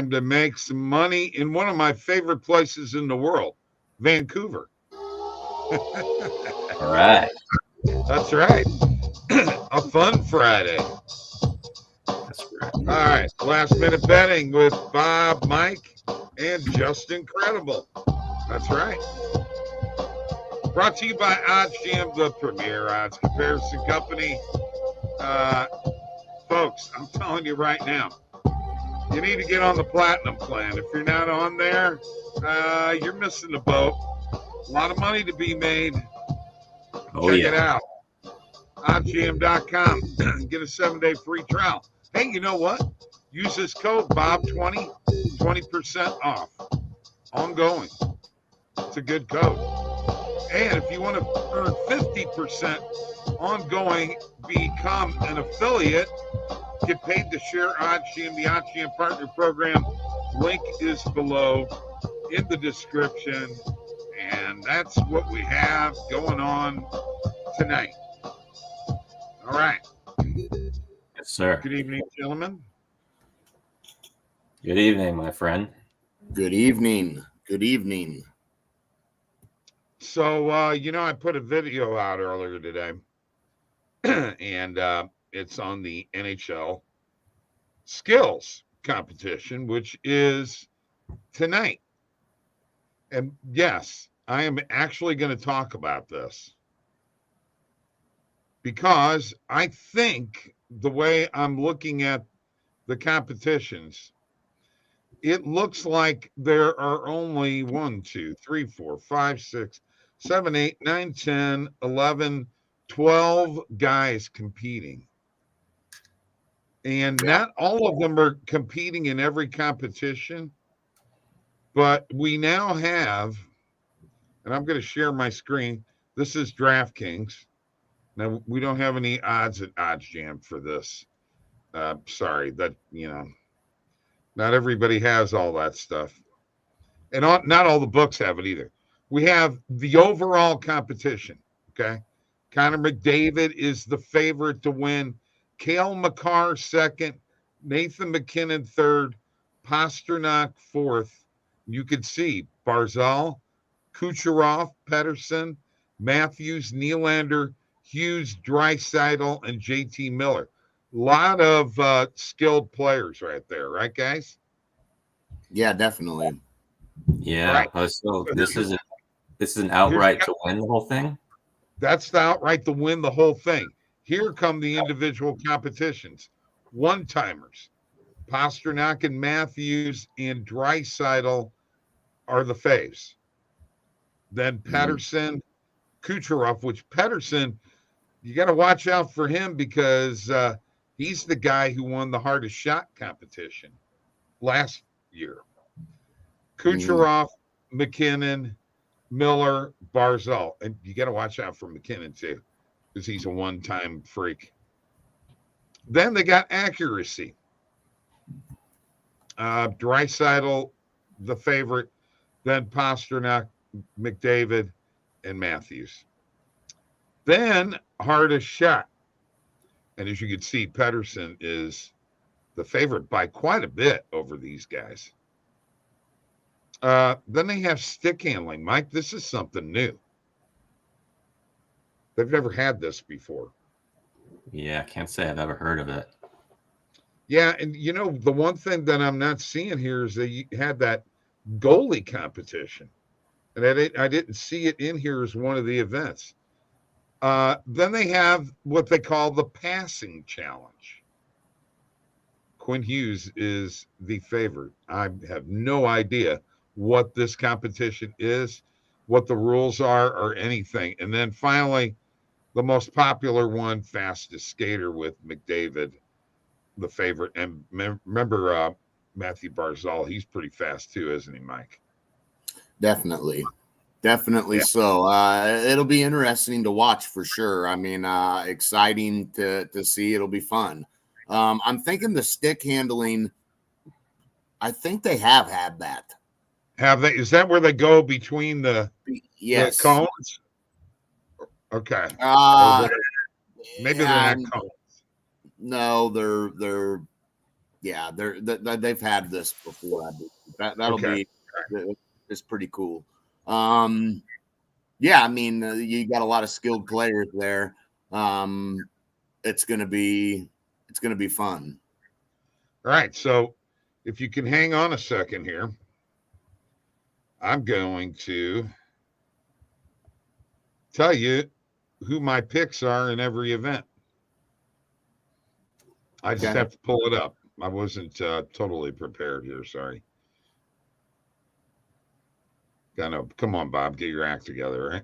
time to make some money in one of my favorite places in the world, Vancouver. All right. That's right. A fun Friday. That's right. All right. Last minute betting with Bob, Mike, and Just Incredible. That's right. Brought to you by OddsJam, the premier odds comparison company. Folks, I'm telling you right now, you need to get on the platinum plan. If you're not on there, you're missing the boat. A lot of money to be made. Check it out. OddsJam.com. Get a 7-day free trial. Hey, you know what? Use this code BOB20, 20% off. Ongoing. It's a good code. And if you want to earn 50% ongoing, become an affiliate, get paid to share OddsJam, the OddsJam Partner Program. Link is below in the description. And that's what we have going on tonight. All right. Yes, sir. Good evening, gentlemen. Good evening, my friend. Good evening. Good evening. So, I put a video out earlier today, and it's on the NHL skills competition, which is tonight. And yes, I am actually going to talk about this because I think the way I'm looking at the competitions, it looks like there are only 1, 2, 3, 4, 5, 6, 7, 8, 9, 10, 11, 12 guys competing. And not all of them are competing in every competition, but we now have, and I'm going to share my screen. This is DraftKings. Now, we don't have any odds at OddsJam for this. Sorry, that, not everybody has all that stuff. And not all the books have it either. We have the overall competition, okay? Connor McDavid is the favorite to win. Cale Makar second. Nathan McKinnon third. Pasternak fourth. You could see Barzal, Kucherov, Pettersson, Matthews, Nylander, Hughes, Draisaitl, and JT Miller. A lot of skilled players right there, right, guys? Yeah, definitely. Yeah. Right. So this is an outright to win the whole thing? That's the outright to win the whole thing. Here come the individual competitions. One-timers. Pasternak and Matthews and Draisaitl are the faves. Then Pettersson, Kucherov, which Pettersson, you got to watch out for him because he's the guy who won the hardest shot competition last year. Kucherov, McKinnon, Miller, Barzal. And you got to watch out for McKinnon too because he's a one-time freak. Then they got accuracy. Draisaitl, the favorite. Then Pasternak, McDavid, and Matthews. Then hardest shot. And as you can see, Pettersson is the favorite by quite a bit over these guys. Then they have stick handling. Mike, this is something new. They've never had this before. Yeah, I can't say I've ever heard of it. Yeah, and the one thing that I'm not seeing here is they had that goalie competition. And I didn't see it in here as one of the events. Then they have what they call the passing challenge. Quinn Hughes is the favorite. I have no idea what this competition is, what the rules are, or anything. And then finally, the most popular one, fastest skater with McDavid, the favorite. And remember Matthew Barzal, he's pretty fast too, isn't he, Mike? Definitely. So. It'll be interesting to watch for sure. I mean, exciting to see. It'll be fun. I'm thinking the stick handling, I think they have had that. Have they? Is that where they go between the cones? Okay. Maybe they're not cones. No, they're Yeah, they've had this before. I believe. That'll Okay. be it's pretty cool. Yeah, I mean, you got a lot of skilled players there. It's gonna be fun. All right. So if you can hang on a second here, I'm going to tell you who my picks are in every event. I just have to pull it up. I wasn't totally prepared here. Sorry. Come on, Bob, get your act together,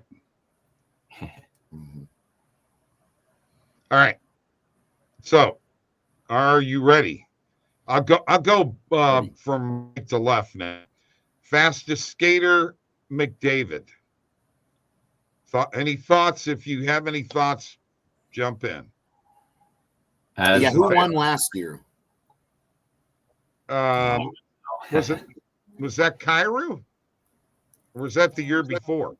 right? All right. So, are you ready? I'll go from right to left now. Fastest skater, McDavid. Any thoughts? If you have any thoughts, jump in. Who won last year? Was that Cairo? Or was that the year before?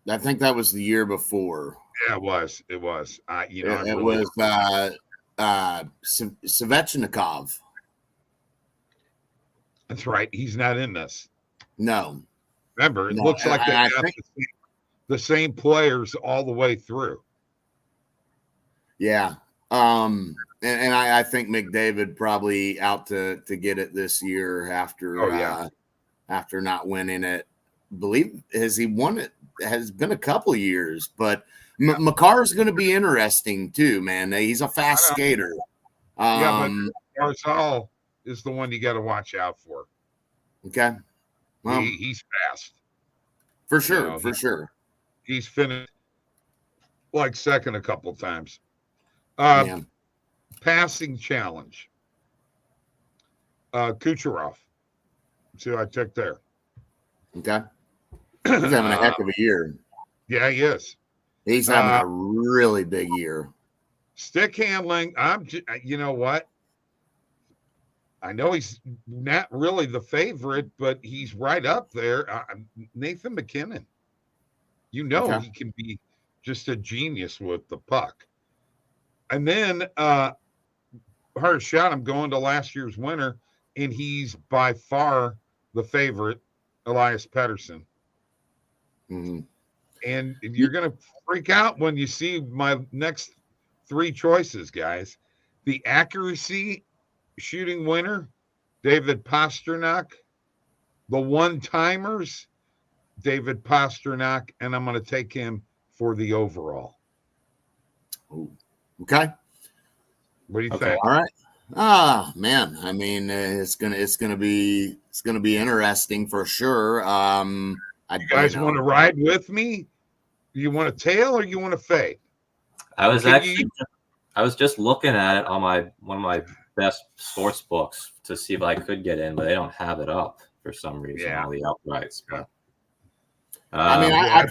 I think that was the year before. Yeah, it was. It was. It was Svechnikov. That's right. He's not in this. No. Remember, it looks like they have the same players all the way through. Yeah. And I think McDavid probably out to get it this year after after not winning it. Has he won it? Has been a couple of years, but Makar's going to be interesting too, man. He's a fast skater. But Barzal is the one you got to watch out for. Okay. Well, he's fast. For sure, for sure. He's finished like second a couple times. Passing challenge. Kucherov. See what I took there. Okay. He's having a heck of a year. Yeah, he is. He's having a really big year. Stick handling. You know what? I know he's not really the favorite, but he's right up there. Nathan McKinnon. He can be just a genius with the puck. And then hard shot, I'm going to last year's winner, and he's by far the favorite, Elias Pettersson. Mm-hmm. And you're going to freak out when you see my next three choices, guys. The accuracy shooting winner, David Pastrnak. The one-timers, David Pastrnak, and I'm going to take him for the overall. Ooh. Okay. What do you think? All right. Man. I mean, it's gonna be interesting for sure. You guys want to ride with me? You want a tail or you want a fade? I was just looking at it on one of my best sports books to see if I could get in, but they don't have it up for some reason. All the outrights, but. I mean, I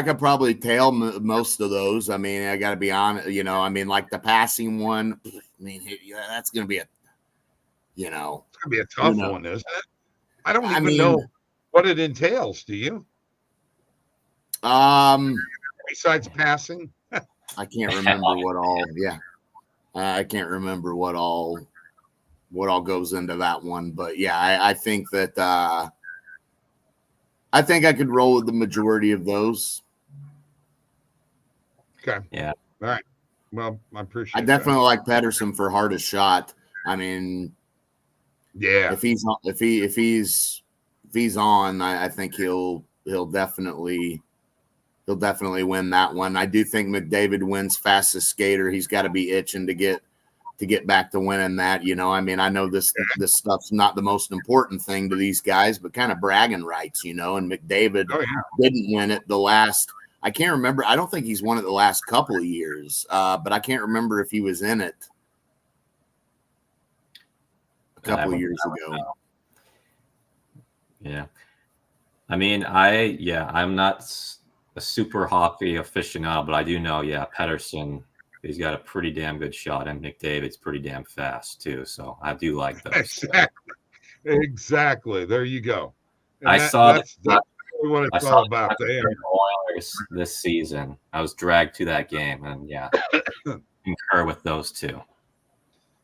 could probably tail most of those. I mean, I got to be honest. I mean, like the passing one. I mean, that's going to be it's going to be a tough one, isn't it? I don't even know what it entails. Do you? Besides passing, I can't remember what all. Yeah, I can't remember what all goes into that one. But yeah, I think that. I think I could roll with the majority of those. Okay. Yeah. All right. Well, I appreciate. I definitely like Pettersson for hardest shot. I mean, yeah. If he's on, I think he'll definitely win that one. I do think McDavid wins fastest skater. He's got to be itching to get back to winning that. I mean, I know this stuff's not the most important thing to these guys, but kind of bragging rights, and McDavid didn't win it the last. I can't remember. I don't think he's won it the last couple of years, but I can't remember if he was in it a couple of years ago. Yeah. I mean, I'm not a super hockey aficionado, but I do know, Pettersson, he's got a pretty damn good shot, and McDavid's pretty damn fast too. So I do like those. Exactly. There you go. And I saw that's what it's all about. The Oilers this season. I was dragged to that game, and concur with those two.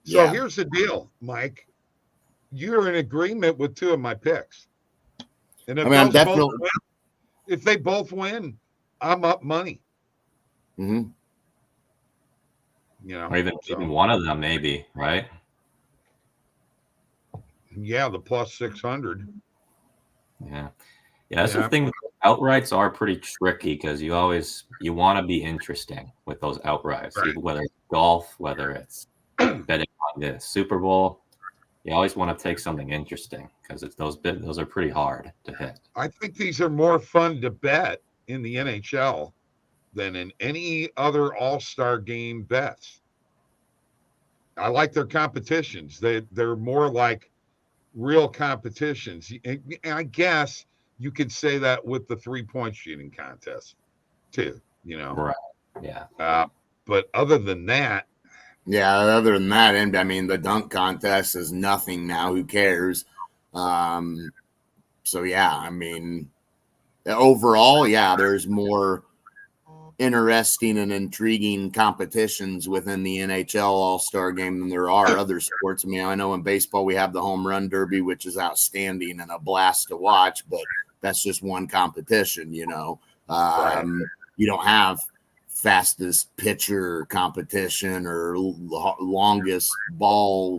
So here's the deal, Mike. You're in agreement with two of my picks. And if, I'm definitely if they both win, I'm up money. Mm-hmm. You know, or even one of them, maybe, right? Yeah, the plus 600. Yeah, that's the thing. Outrights are pretty tricky because you want to be interesting with those outrights, whether it's golf, whether it's betting on the Super Bowl. You always want to take something interesting because those are pretty hard to hit. I think these are more fun to bet in the NHL than in any other All-Star game bets. I like their competitions. They're more like real competitions. And I guess you could say that with the 3-point shooting contest too, you know. Right. Yeah. But other than that, and I mean the dunk contest is nothing now. Who cares? So yeah, I mean overall, there's more interesting and intriguing competitions within the NHL All-Star game than there are other sports. I mean, I know in baseball we have the home run derby, which is outstanding and a blast to watch, but that's just one competition, you know. You don't have fastest pitcher competition or longest ball,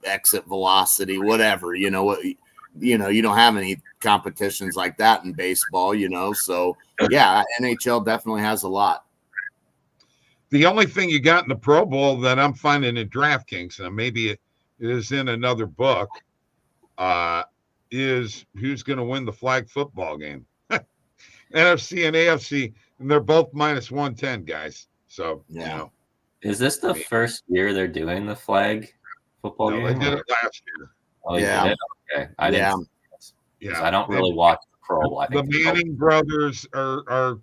exit velocity, whatever, you don't have any competitions like that in baseball, so NHL definitely has a lot. The only thing you got in the Pro Bowl that I'm finding in DraftKings, and maybe it is in another book, is who's going to win the flag football game. NFC and AFC, and they're both minus 110, guys. So, Is this the first year they're doing the flag football game? They did it last year. Oh, yeah. Okay. I didn't. Yeah. I don't really watch the Pro Bowl. I think the Manning brothers are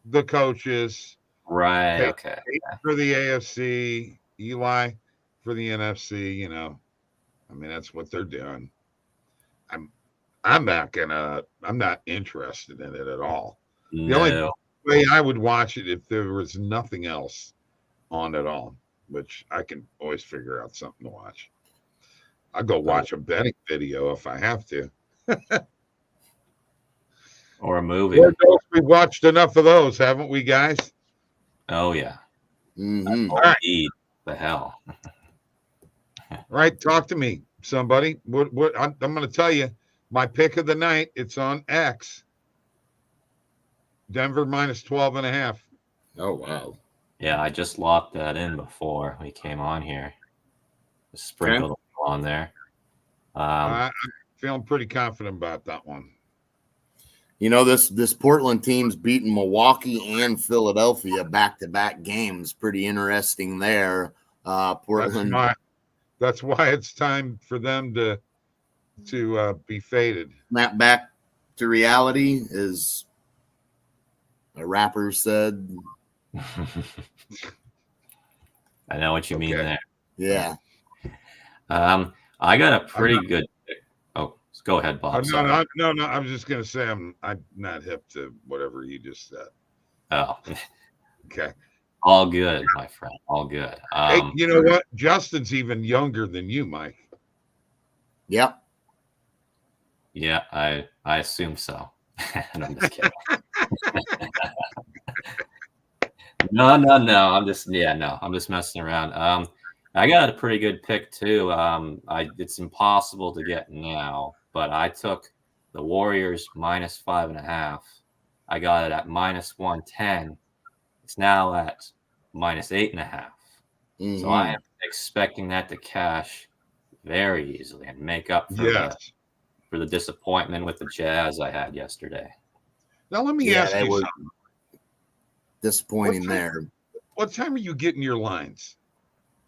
the coaches. Right. Okay. For the AFC, Eli for the NFC, I mean, that's what they're doing. I'm not interested in it at all. The only way I would watch it if there was nothing else on at all, which I can always figure out something to watch. I'll go watch a betting video if I have to. Or a movie. We've watched enough of those, haven't we, guys? Oh, yeah. Mm-hmm. All right. The hell. All right, talk to me, somebody. What I'm going to tell you, my pick of the night, it's on X. Denver minus 12.5. Oh, wow. Yeah, I just locked that in before we came on here. Just sprinkled on there. I'm feeling pretty confident about that one. This Portland team's beaten Milwaukee and Philadelphia back-to-back games. Pretty interesting there. Portland. That's why it's time for them to be faded. Snap back to reality, as a rapper said. I know what you mean there. Yeah. I got a pretty good. Oh, go ahead, Bob. No. I was just gonna say I'm not hip to whatever you just said. Oh. Okay. All good, my friend. All good. Hey, you know what? Justin's even younger than you, Mike. Yep. Yeah, I assume so. And I'm just kidding. No. I'm just messing around. I got a pretty good pick too. It's impossible to get now, but I took the Warriors minus 5.5. I got it at minus 110. It's now at minus 8.5. Mm-hmm. So I am expecting that to cash very easily and make up for the disappointment with the Jazz I had yesterday. Now let me ask you something. Disappointing there. What time are you getting your lines?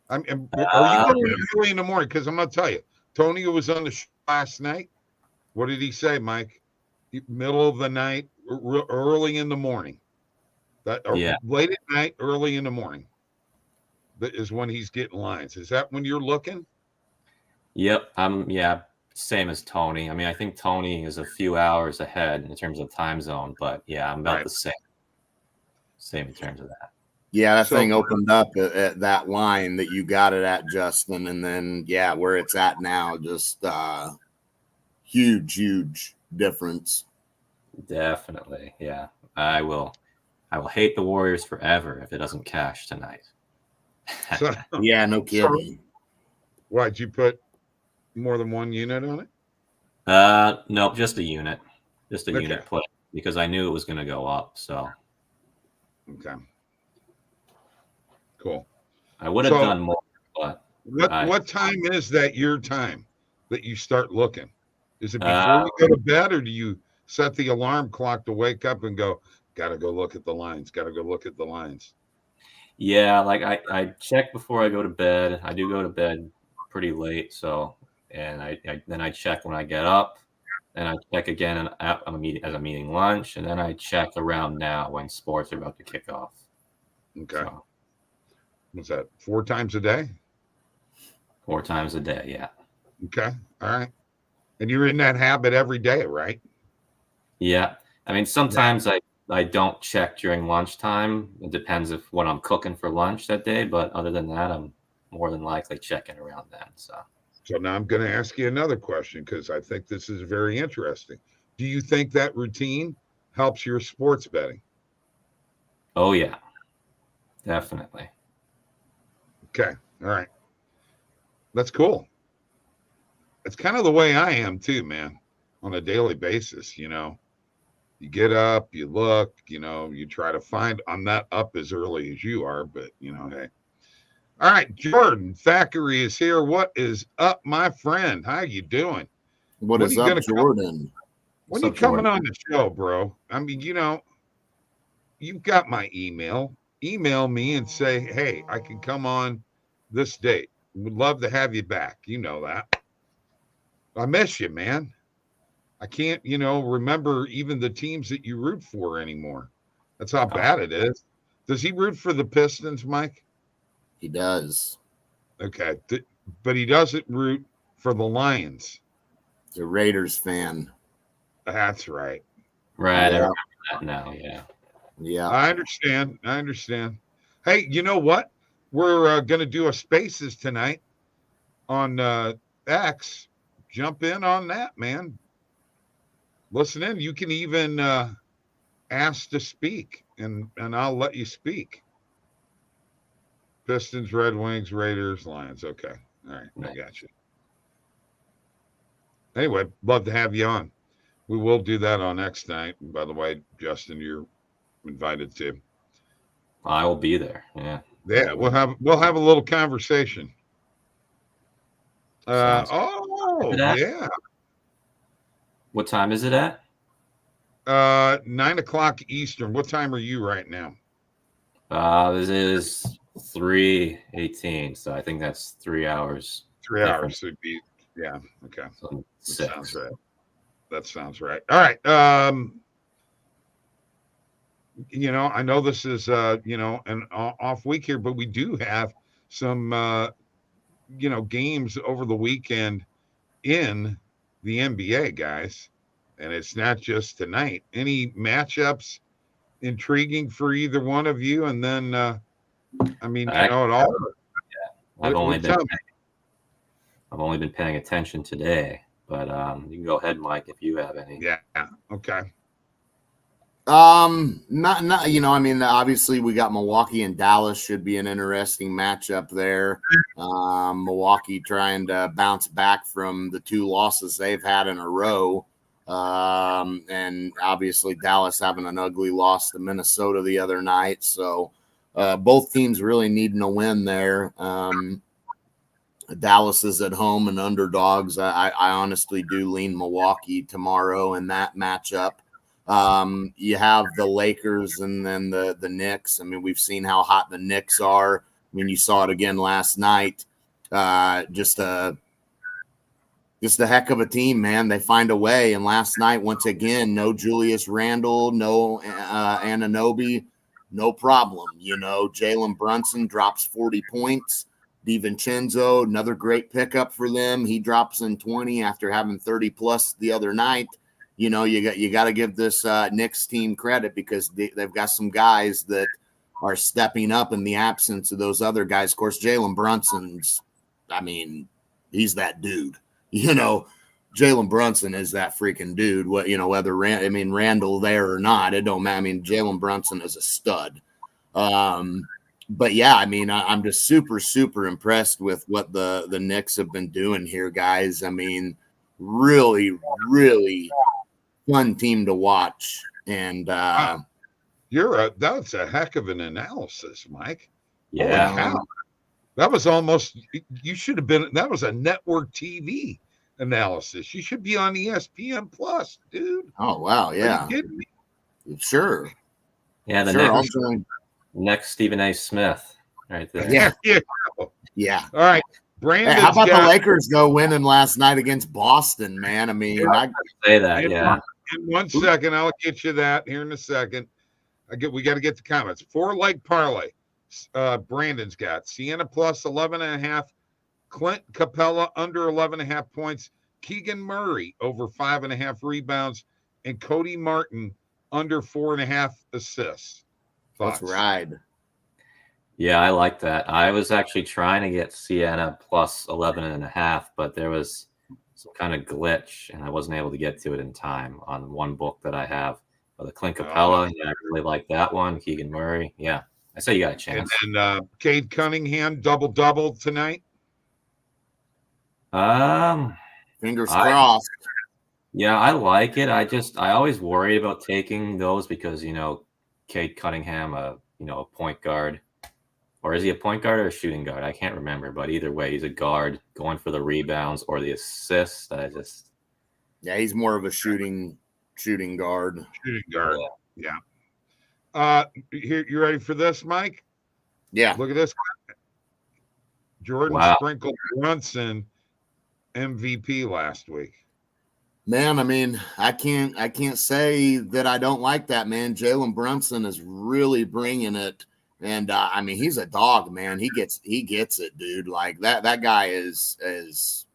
Are you going early in the morning? Because I'm going to tell you, Tony was on the show last night. What did he say, Mike? Middle of the night, early in the morning. Late at night, early in the morning. That is when he's getting lines. Is that when you're looking? Yep. Same as Tony. I mean, I think Tony is a few hours ahead in terms of time zone, but yeah, I'm about the same. Same in terms of that. Yeah, that So- thing opened up at that line that you got it at, Justin, and then where it's at now, just huge difference. Definitely. Yeah. I will hate the Warriors forever if it doesn't cash tonight. So, Yeah, no kidding. why'd you put more than one unit on it? Nope, just a unit. Just a Okay. unit play because I knew it was going to go up. So Okay. Cool. I would have So- done more, but What time is that your time that you start looking? Is it before Uh, you go to bed, or do you set the alarm clock to wake up and go, gotta go look at the lines, gotta go look at the lines? yeah, like I check before I go to bed. I do go to bed pretty late, so and then I check when I get up, and I check again as I'm eating lunch, and then I check around now when sports are about to kick off. Okay. So, What's that? 4 times a day? 4 times a day, yeah. Okay. All right. And you're in that habit every day, right? Yeah. I mean, sometimes I don't check during lunchtime. It depends if what I'm cooking for lunch that day, but other than that, I'm more than likely checking around then. So now I'm going to ask you another question because I think this is very interesting. Do you think that routine helps your sports betting? Oh yeah, definitely. Okay. All right. That's cool. It's kind of the way I am too, man, on a daily basis. You get up, you look, you try to find. I'm not up as early as you are, but hey. All right, Jordan Thackeray is here. What is up, my friend? How you doing? What When is are you up, gonna Jordan? When What's are up, you coming Jordan? on the show, bro? I mean, you've got my email. Email me and say, hey, I can come on this date. Would love to have you back. You know that. I miss you, man. I can't, remember even the teams that you root for anymore. That's how bad it is. Does he root for the Pistons, Mike? He does. Okay. But he doesn't root for the Lions. He's a Raiders fan. That's right. Right. I Yeah. remember that now. Yeah. Yeah. I understand. Hey, you know what? We're going to do a Spaces tonight on X. Jump in on that, man. Listen in. You can even ask to speak, and I'll let you speak. Pistons, Red Wings, Raiders, Lions. Okay. All right. I got you. Anyway, love to have you on. We will do that on X night. And by the way, Justin, you're invited to. I will be there. Yeah. Yeah, we'll have a little conversation. Sounds Yeah. What time is it at? 9:00 Eastern. What time are you right now? This is 3:18, so I think that's 3 hours. 3 different. hours. It'd be, yeah. Okay. So That sounds 6. right. That sounds right. All right. I know this is an off week here, but we do have some games over the weekend in the NBA, guys. And it's not just tonight. Any matchups intriguing for either one of you? And then it all. I've only been paying attention today, but you can go ahead, Mike, if you have any. Yeah. Okay. Not obviously we got Milwaukee and Dallas, should be an interesting matchup there. Milwaukee trying to bounce back from the 2 losses they've had in a row. And obviously Dallas having an ugly loss to Minnesota the other night. So both teams really needing a win there. Dallas is at home and underdogs. I honestly do lean Milwaukee tomorrow in that matchup. You have the Lakers and then the Knicks. I mean, we've seen how hot the Knicks are. I mean, you saw it again last night. Just a heck of a team, man. They find a way. And last night, once again, no Julius Randle, no Anunoby, no problem. Jalen Brunson drops 40 points. DiVincenzo, another great pickup for them. He drops in 20 after having 30 plus the other night. You got to give this Knicks team credit because they've got some guys that are stepping up in the absence of those other guys. Of course, Jalen Brunson's, he's that dude. Jalen Brunson is that freaking dude. Whether Randall there or not, it don't matter. Jalen Brunson is a stud. But yeah, I'm just super, super impressed with what the Knicks have been doing here, guys. Really, really fun team to watch. And that's a heck of an analysis, Mike. Yeah. That was almost, you should have been, that was a network TV analysis. You should be on ESPN Plus, dude. Oh, wow. Yeah. Are you kidding me? Sure. Yeah. Next Stephen A. Smith right there. Yeah. All right. Brandon. Hey, how about the Lakers winning last night against Boston, man? I say that. In 1 second, I'll get you that here in a second. We got to get the comments. 4-leg parlay. Brandon's got Sienna plus 11.5. Clint Capella under 11.5 points. Keegan Murray over 5.5 rebounds, and Cody Martin under 4.5 assists. Let's ride. Yeah, I like that. I was actually trying to get Sienna plus 11.5, but there was some kind of glitch, and I wasn't able to get to it in time on one book that I have. But the Clint Capella, I really like that one. Keegan Murray, yeah. I say you got a chance. And Cade Cunningham double tonight. Fingers crossed. Yeah, I like it. I always worry about taking those because Cade Cunningham, a point guard, or is he a point guard or a shooting guard? I can't remember, but either way, he's a guard going for the rebounds or the assists. Yeah, he's more of a shooting guard. Yeah. Here, you ready for this, Mike? Yeah. Look at this. Jordan sprinkled Brunson MVP last week. Man, I can't say that I don't like that, man. Jalen Brunson is really bringing it, and he's a dog, man. He gets it, dude. Like that guy is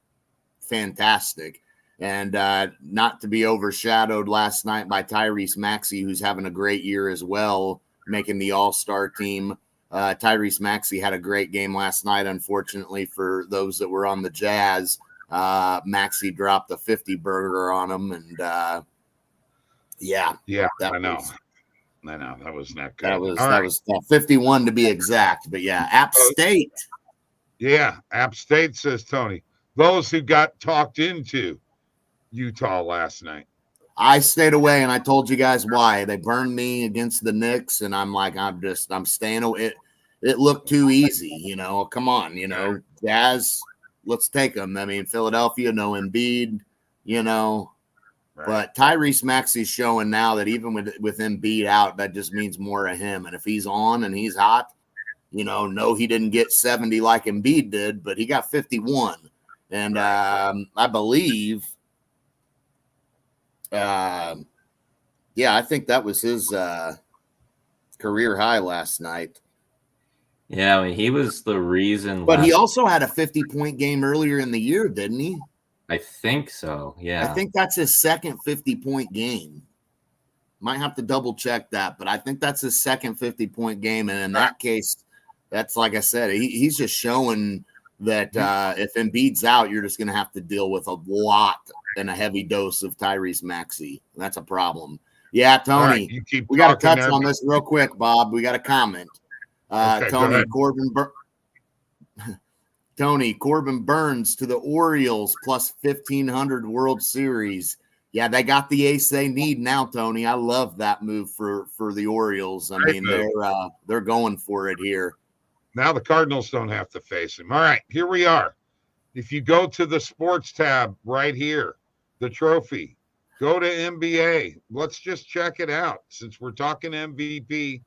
fantastic, and not to be overshadowed last night by Tyrese Maxey, who's having a great year as well, making the All-Star team. Tyrese Maxey had a great game last night. Unfortunately, for those that were on the Jazz. Maxey dropped a 50 burger on him, and I know that was not good. That was 51 to be exact, but yeah, App State. Yeah, App State, says Tony. Those who got talked into Utah last night. I stayed away, and I told you guys why. They burned me against the Knicks, and I'm like, I'm staying away. It looked too easy, Come on, Jazz. Let's take them. Philadelphia, no Embiid, Right. But Tyrese Maxey's showing now that even with Embiid out, that just means more of him. And if he's on and he's hot, no, he didn't get 70 like Embiid did, but he got 51. And I believe, I think that was his career high last night. Yeah, he was the reason. But he also had a 50-point game earlier in the year, didn't he? I think so, yeah. I think that's his second 50-point game. Might have to double-check that, but I think that's his second 50-point game. And in that case, that's like I said, he's just showing that if Embiid's out, you're just going to have to deal with a lot and a heavy dose of Tyrese Maxey. That's a problem. Yeah, Tony, we got to touch on this real quick, Bob. We got a comment. Tony Corbin Burns to the Orioles plus 1,500 World Series. Yeah, they got the ace they need now, Tony. I love that move for the Orioles. They're going for it here. Now the Cardinals don't have to face him. All right, here we are. If you go to the sports tab right here, the trophy, go to NBA. Let's just check it out. Since we're talking MVP,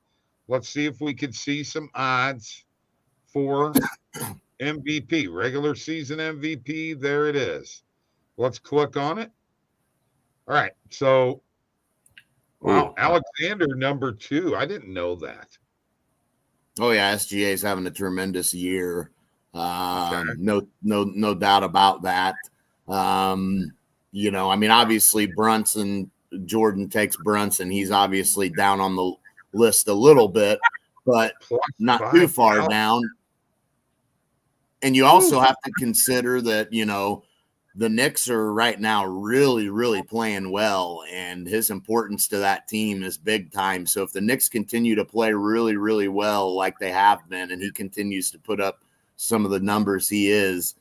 let's see if we could see some odds for MVP, regular season MVP. There it is. Let's click on it. All right. So, wow, Alexander number 2. I didn't know that. Oh yeah, SGA is having a tremendous year. No doubt about that. Obviously Jordan takes Brunson. He's obviously down on the list a little bit, but Plus not 5. too far Wow. down. And you also have to consider that, the Knicks are right now really, really playing well, and his importance to that team is big time. So if the Knicks continue to play really, really well like they have been, and he continues to put up some of the numbers he's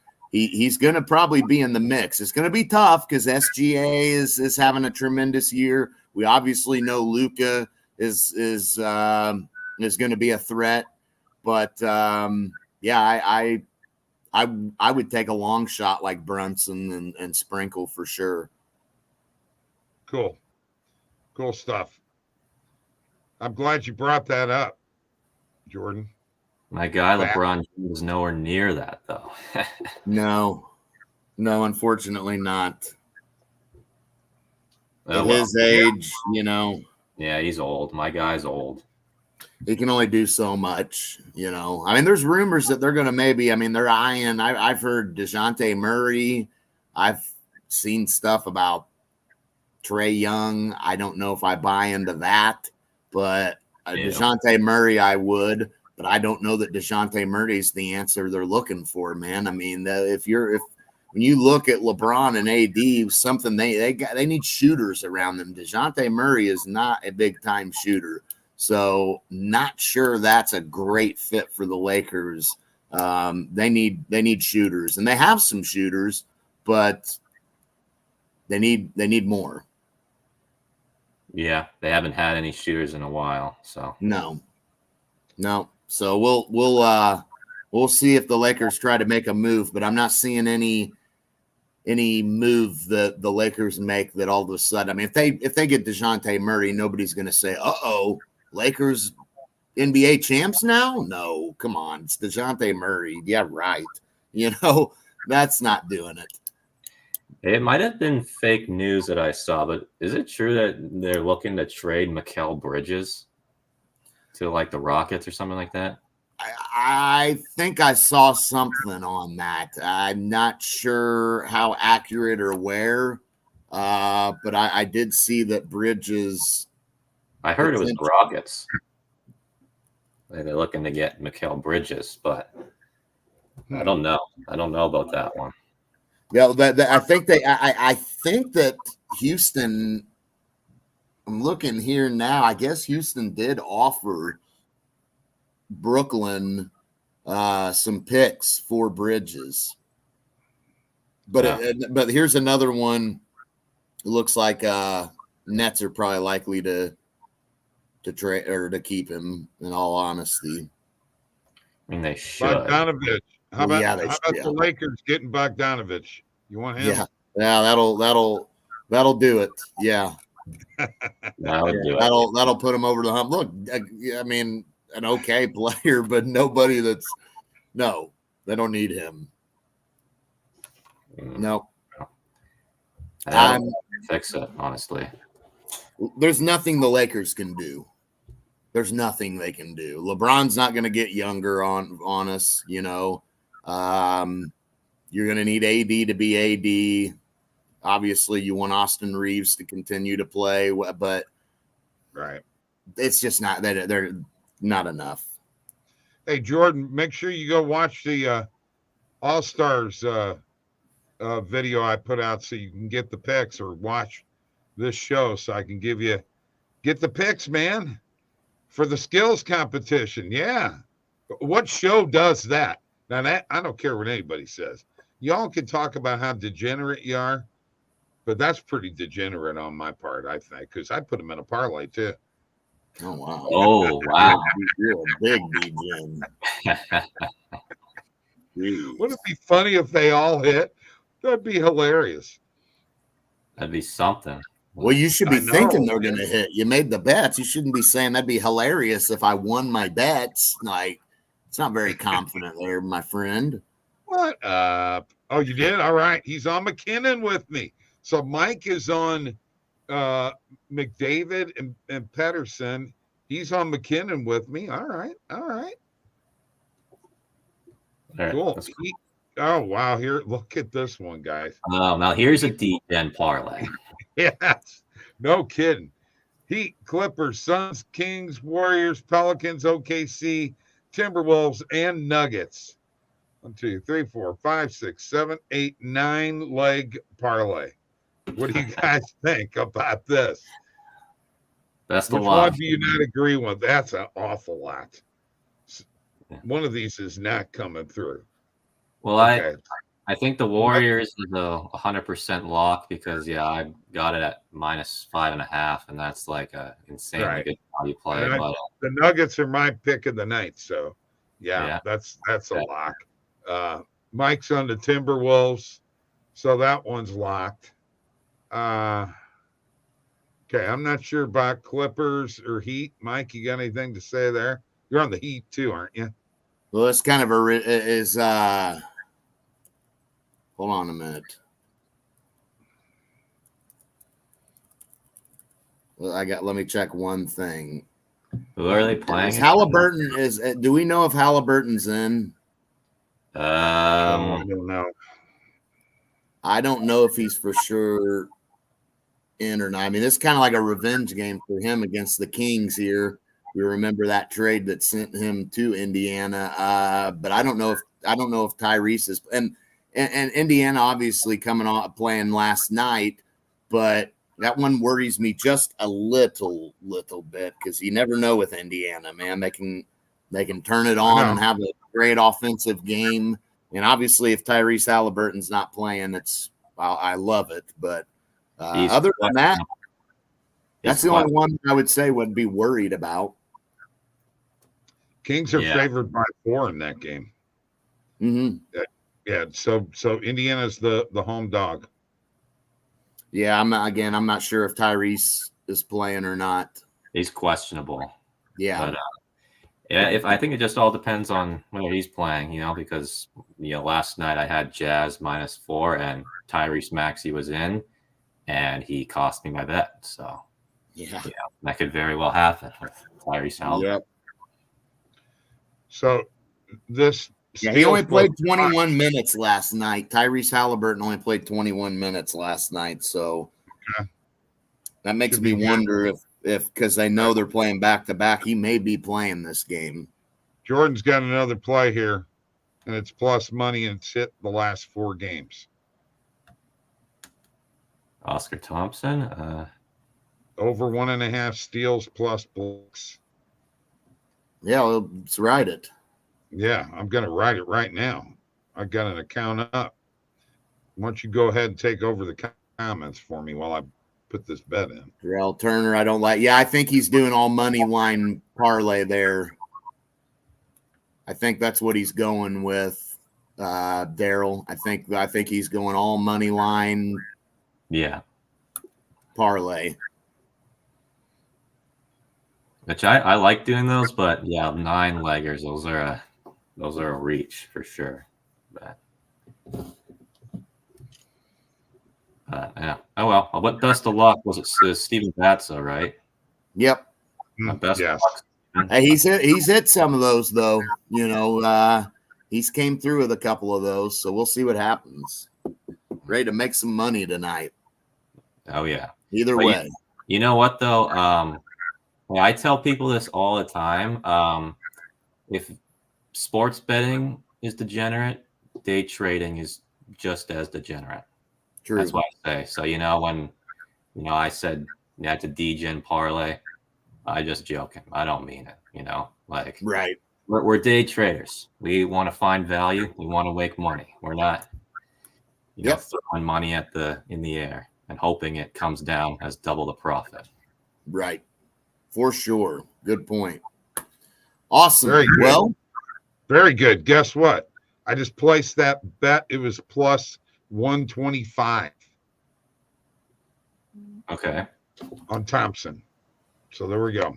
going to probably be in the mix. It's going to be tough because SGA is having a tremendous year. We obviously know Luka is going to be a threat, but I would take a long shot like Brunson and Sprinkle for sure. Cool stuff. I'm glad you brought that up, Jordan. My guy LeBron James is nowhere near that, though. No, unfortunately not. Oh, At his age, Yeah, he's old. My guy's old. he can only do so much, I mean, there's rumors that they're going to they're eyeing. I've heard DeJounte Murray. I've seen stuff about Trae Young. I don't know if I buy into that, but DeJounte Murray, I would. But I don't know that DeJounte Murray's the answer they're looking for, man. I mean, when you look at LeBron and AD, something they need shooters around them. DeJounte Murray is not a big time shooter. So not sure that's a great fit for the Lakers. They need shooters, and they have some shooters, but they need more. Yeah, they haven't had any shooters in a while. So no. So we'll see if the Lakers try to make a move, but I'm not seeing any move that the Lakers make that all of a sudden. I mean, if they get DeJounte Murray, nobody's going to say, "Uh-oh, Lakers NBA champs now?" No, come on, it's DeJounte Murray. Yeah, right. That's not doing it. it might have been fake news that I saw, but is it true that they're looking to trade Mikal Bridges to like the Rockets or something like that? I think I saw something on that. I'm not sure how accurate or where, but I did see that Bridges. I heard it was the Rockets. They're looking to get Mikal Bridges, but I don't know. I don't know about that one. Yeah, I think that Houston. I'm looking here now. I guess Houston did offer Brooklyn some picks for Bridges, but here's another one. It looks like Nets are probably likely to trade or to keep him. In all honesty, I mean, they should. Bogdanovich. How about the Lakers getting Bogdanovich? You want him? Yeah, that'll do it. Yeah. That'll put him over the hump. Look, I mean, an okay player, but nobody they don't need him. No. I don't fix it, honestly. There's nothing the Lakers can do. There's nothing they can do. LeBron's not going to get younger on us, You're going to need AD to be AD. Obviously, you want Austin Reeves to continue to play, but right, it's just not that they're not enough. Hey, Jordan, make sure you go watch the All-Stars video I put out so you can get the picks, or watch this show so I can get the picks, man, for the skills competition. Yeah. What show does that? Now, that I don't care what anybody says. Y'all can talk about how degenerate you are, but that's pretty degenerate on my part, I think, because I put them in a parlay too. Oh, wow. Oh, wow. You're a big degen. Wouldn't it be funny if they all hit? That'd be hilarious. That'd be something. Well, you should be thinking they're going to hit. You made the bets. You shouldn't be saying that'd be hilarious if I won my bets. Like, it's not very confident there, my friend. What up? Oh, you did? All right. He's on McKinnon with me. So Mike is on McDavid and Pedersen. He's on McKinnon with me. All right. Cool. Oh, wow. Here, look at this one, guys. Now here's a D10 parlay. Yes. No kidding. Heat, Clippers, Suns, Kings, Warriors, Pelicans, OKC, Timberwolves, and Nuggets. 1, 2, 3, 4, 5, 6, 7, 8, 9 leg parlay. What do you guys think about this? Best of Which luck. one do you not agree with? That's an awful lot. One of these is not coming through. Well, Okay. I think the Warriors is a 100% lock because I got it at -5.5, and that's like a insanely Right. good value play. And But the Nuggets are my pick of the night, so Yeah. that's a lock. Mike's on the Timberwolves, so that one's locked. Okay, I'm not sure about Clippers or Heat. Mike, you got anything to say there? You're on the Heat too, aren't you? Well, it's kind of hold on a minute. Well, let me check one thing. who are they playing? Halliburton do we know if Halliburton's in? I don't know. I don't know if he's for sure in or not. I mean, it's kind of like a revenge game for him against the Kings here. You remember that trade that sent him to Indiana, but I don't know if Tyrese is and Indiana obviously coming on playing last night, but that one worries me just a little bit because you never know with Indiana, man. They can turn it on and have a great offensive game. And obviously, if Tyrese Halliburton's not playing, I love it. But other than that, that's the only one I would say would be worried about. Kings are favored by 4 in that game. Mm-hmm. Yeah. So Indiana's the home dog. Yeah, I'm not sure if Tyrese is playing or not. He's questionable. Yeah. But I think it just all depends on whether he's playing, because last night I had Jazz -4 and Tyrese Maxey was in, and he cost me my bet. So that could very well happen with Tyrese Halliburton. Yep. So this. Yeah, he only played 21 minutes last night. Tyrese Halliburton only played 21 minutes last night. So that makes me wonder if because they know they're playing back-to-back, he may be playing this game. Jordan's got another play here, and it's plus money, and it's hit the last 4 games. Oscar Thompson. Over 1.5 steals plus blocks. Yeah, let's ride it. Yeah, I'm going to write it right now. I got an account up. Why don't you go ahead and take over the comments for me while I put this bet in? Terrell Turner, I don't like. Yeah, I think he's doing all money line parlay there. I think that's what he's going with, Daryl. I think he's going all money line. Yeah. Parlay. Which I like doing those, but 9-leggers, those are a reach for sure. But yeah. Oh well. What best of luck was it? Steven Batza, right? Yep. Best of luck. Hey, he's hit some of those though. He's came through with a couple of those, so we'll see what happens. Ready to make some money tonight. Oh yeah. Either way. You know what though? I tell people this all the time. If sports betting is degenerate, day trading is just as degenerate. True. That's what I say. So when I said it's a degen parlay, I just joking. I don't mean it. Right. We're day traders. We want to find value. We want to make money. We're not throwing money in the air and hoping it comes down as double the profit. Right. For sure. Good point. Awesome. Very good. Well, very good. Guess what? I just placed that bet. It was plus 125. Okay. On Thompson. So there we go.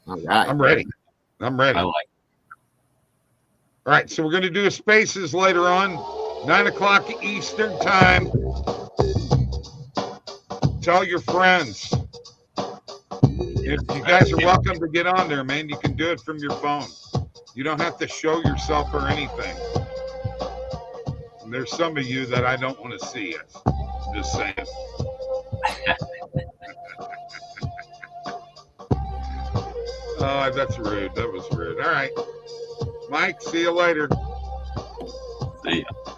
All right. I'm ready. I like. All right. So we're going to do a spaces later on, 9:00 Eastern time. Tell your friends. If you guys are welcome to get on there, man, you can do it from your phone. You don't have to show yourself or anything. And there's some of you that I don't want to see it. Just saying. Oh, that's rude. That was rude. All right. Mike, see you later. See ya.